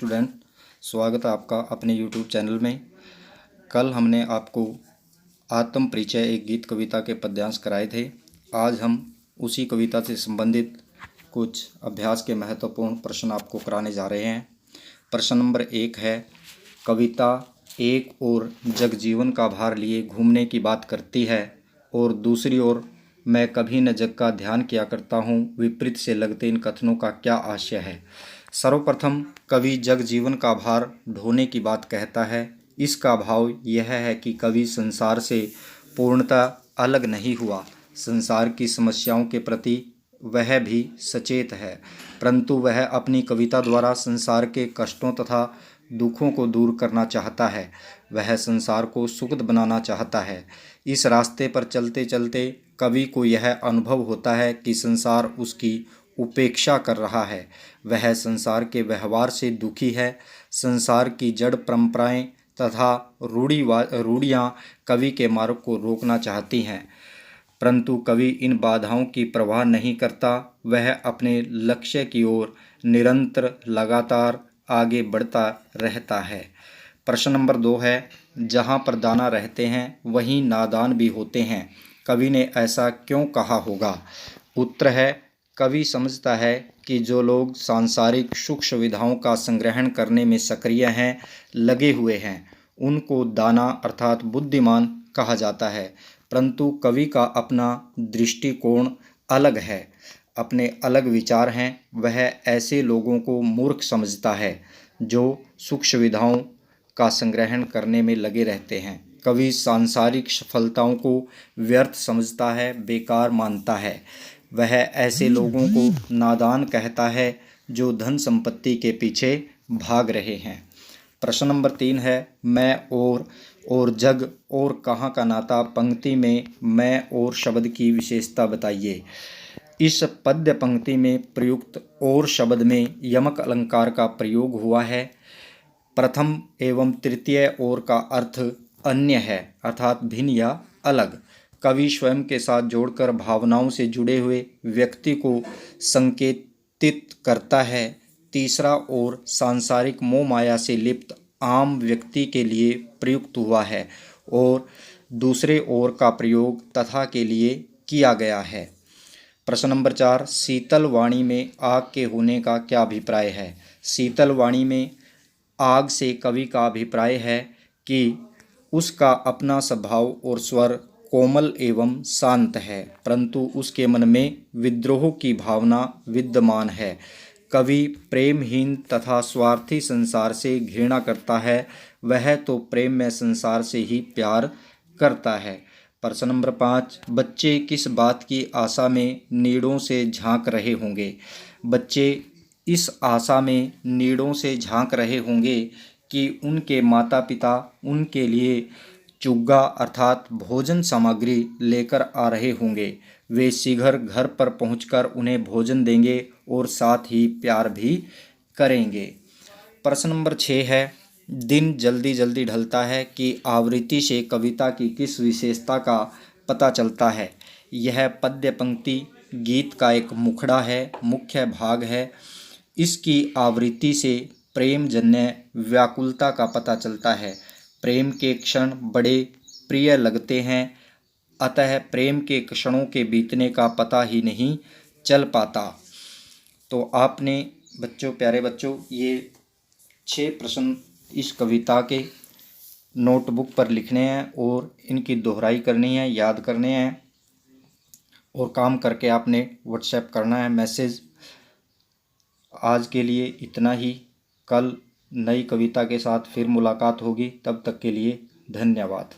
Student, स्वागत है आपका अपने यूट्यूब चैनल में। कल हमने आपको आत्म परिचय एक गीत कविता के पद्यांश कराए थे। आज हम उसी कविता से संबंधित कुछ अभ्यास के महत्वपूर्ण प्रश्न आपको कराने जा रहे हैं। प्रश्न नंबर 1 है, कविता एक ओर जगजीवन का भार लिए घूमने की बात करती है और दूसरी ओर मैं कभी न जग का ध्यान किया करता हूँ, विपरीत से लगते इन कथनों का क्या आशय है। सर्वप्रथम कवि जग जीवन का भार ढोने की बात कहता है। इसका भाव यह है कि कवि संसार से पूर्णतः अलग नहीं हुआ। संसार की समस्याओं के प्रति वह भी सचेत है, परंतु वह अपनी कविता द्वारा संसार के कष्टों तथा दुखों को दूर करना चाहता है। वह संसार को सुखद बनाना चाहता है। इस रास्ते पर चलते चलते कवि को यह अनुभव होता है कि संसार उसकी उपेक्षा कर रहा है। वह संसार के व्यवहार से दुखी है। संसार की जड़ परंपराएं तथा रूढ़ियाँ कवि के मार्ग को रोकना चाहती हैं, परंतु कवि इन बाधाओं की परवाह नहीं करता। वह अपने लक्ष्य की ओर निरंतर लगातार आगे बढ़ता रहता है। प्रश्न नंबर 2 है, जहाँ पर दाना रहते हैं वहीं नादान भी होते हैं, कवि ने ऐसा क्यों कहा होगा। उत्तर है, कवि समझता है कि जो लोग सांसारिक सुख सुविधाओं का संग्रहण करने में सक्रिय हैं, लगे हुए हैं, उनको दाना अर्थात बुद्धिमान कहा जाता है। परंतु कवि का अपना दृष्टिकोण अलग है, अपने अलग विचार हैं। वह ऐसे लोगों को मूर्ख समझता है जो सुख सुविधाओं का संग्रहण करने में लगे रहते हैं। कवि सांसारिक सफलताओं को व्यर्थ समझता है, बेकार मानता है। वह ऐसे लोगों को नादान कहता है जो धन संपत्ति के पीछे भाग रहे हैं। प्रश्न नंबर 3 है, मैं और जग और कहाँ का नाता पंक्ति में मैं और शब्द की विशेषता बताइए। इस पद्य पंक्ति में प्रयुक्त और शब्द में यमक अलंकार का प्रयोग हुआ है। प्रथम एवं तृतीय और का अर्थ अन्य है, अर्थात भिन्न या अलग। कवि स्वयं के साथ जोड़कर भावनाओं से जुड़े हुए व्यक्ति को संकेतित करता है। तीसरा और सांसारिक मोह माया से लिप्त आम व्यक्ति के लिए प्रयुक्त हुआ है और दूसरे ओर का प्रयोग तथा के लिए किया गया है। प्रश्न नंबर 4, शीतल वाणी में आग के होने का क्या अभिप्राय है। शीतल वाणी में आग से कवि का अभिप्राय है कि उसका अपना स्वभाव और स्वर कोमल एवं शांत है, परंतु उसके मन में विद्रोह की भावना विद्यमान है। कवि प्रेमहीन तथा स्वार्थी संसार से घृणा करता है। वह तो प्रेम में संसार से ही प्यार करता है। प्रश्न नंबर 5, बच्चे किस बात की आशा में नीड़ों से झांक रहे होंगे। बच्चे इस आशा में नीड़ों से झांक रहे होंगे कि उनके माता पिता उनके लिए चुग्गा अर्थात भोजन सामग्री लेकर आ रहे होंगे। वे शीघ्र घर पर पहुंचकर उन्हें भोजन देंगे और साथ ही प्यार भी करेंगे। प्रश्न नंबर 6 है, दिन जल्दी जल्दी ढलता है कि आवृत्ति से कविता की किस विशेषता का पता चलता है। यह पद्य पंक्ति गीत का एक मुखड़ा है, मुख्य भाग है। इसकी आवृत्ति से प्रेम जन्य व्याकुलता का पता चलता है। प्रेम के क्षण बड़े प्रिय लगते हैं, अतः प्रेम के क्षणों के बीतने का पता ही नहीं चल पाता। तो आपने प्यारे बच्चों, ये 6 प्रश्न इस कविता के नोटबुक पर लिखने हैं और इनकी दोहराई करनी है, याद करने हैं और काम करके आपने व्हाट्सएप करना है मैसेज। आज के लिए इतना ही। कल नई कविता के साथ फिर मुलाकात होगी। तब तक के लिए धन्यवाद।